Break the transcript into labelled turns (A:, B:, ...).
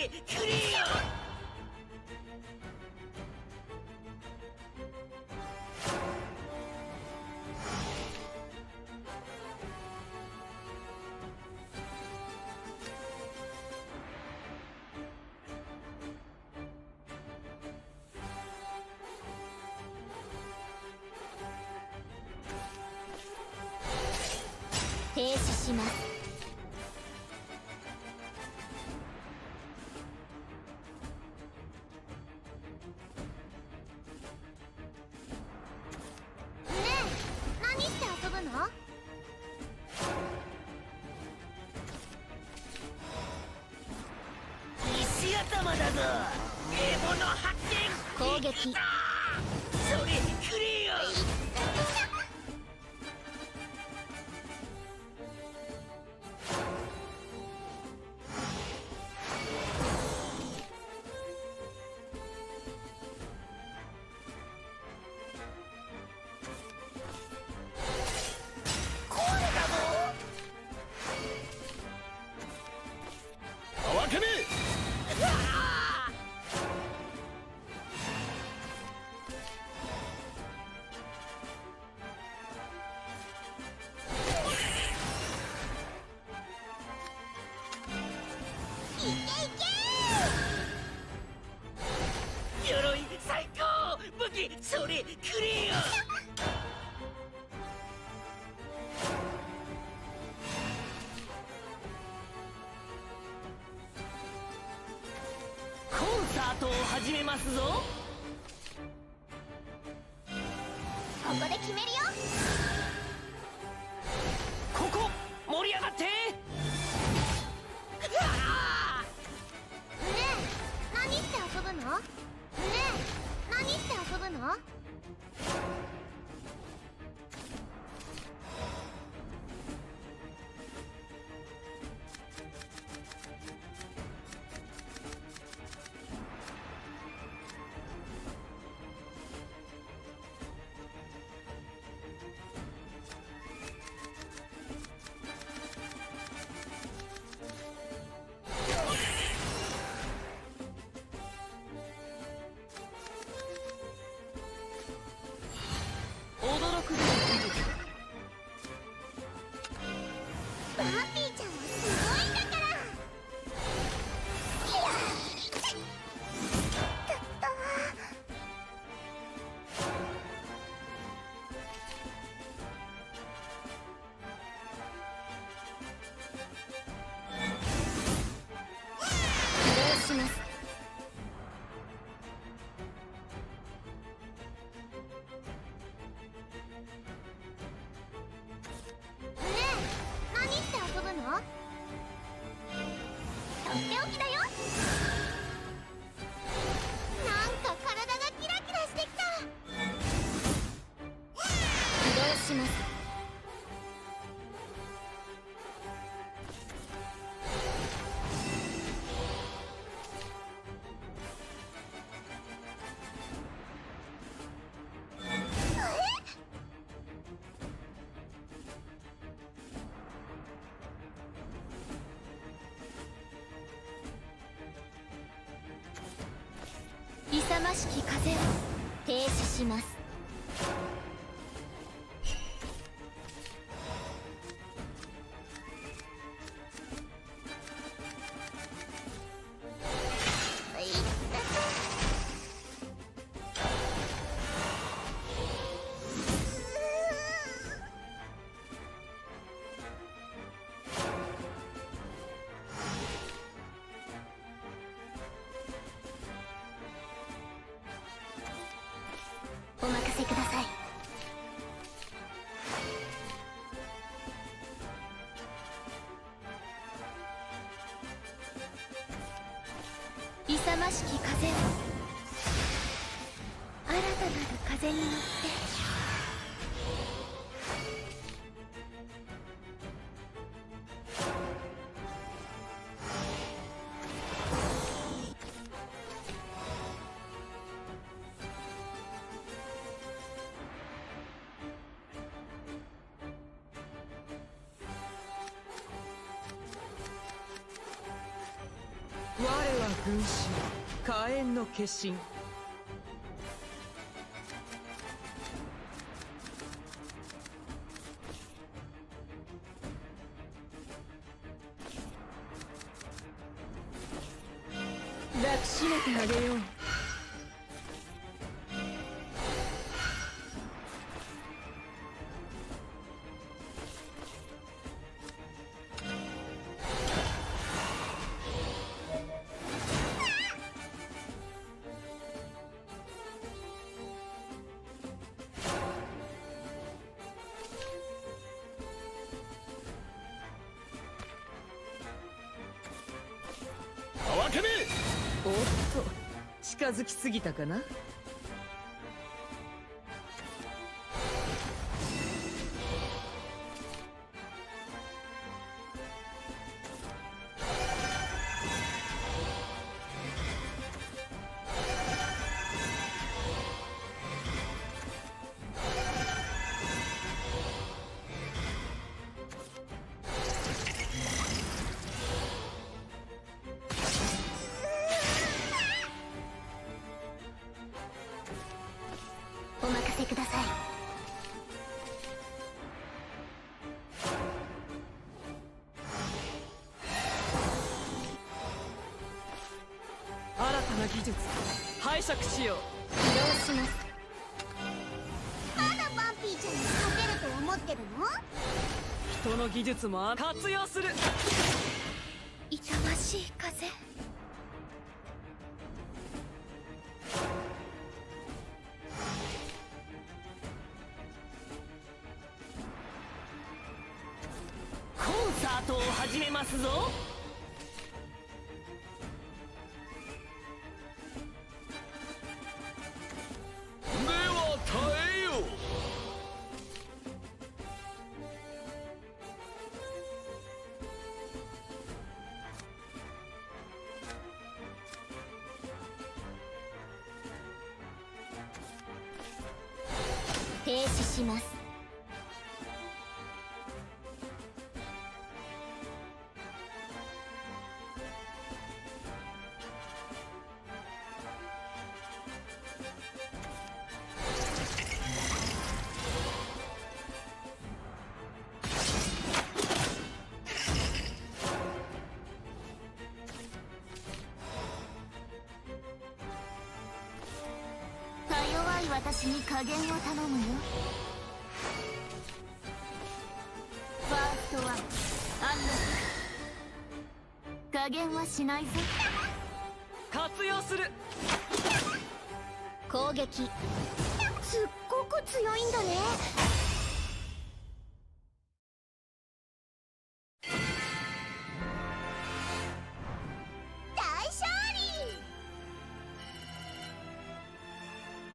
A: リクリア。
B: 停止します。ねえ、何して遊ぶの？
A: 石頭だぞ。獲物発見。
B: 攻撃。
A: それクリア。鎧最高。武器それクリア。コンサートを始めますぞ。
B: ここで決めるよ。
A: ここ盛り上がって。
B: ねえ、何して遊ぶの？ねえ、何して遊ぶの？
A: 驚くべき技術。
B: バーピーちゃんはすごいんだから。いやだった起動します。遊ぶの？とっておきだよ。なんか体がキラキラしてきた。起動します。勇ましき風を停止します。お任せください。勇ましき風を新たなる風に乗って。ね
C: 我は軍師火炎の化身。抱きしめてあげよう。
A: 分け目。
C: おっと近づきすぎたかな。
B: お任せください。
C: 新たな技術拝借しよう。
B: 起動します。まだバンピーちゃんに勝てると思ってるの？
C: 人の技術も活用する。
B: 痛ましい風。
A: コンサートを始めますぞ。では耐えよ。
B: 停止します。か弱い私に加減を頼むよ。ファーストワンアンロック。加減はしないぞ。
C: 活用する。
B: 攻撃すっごく強いんだね。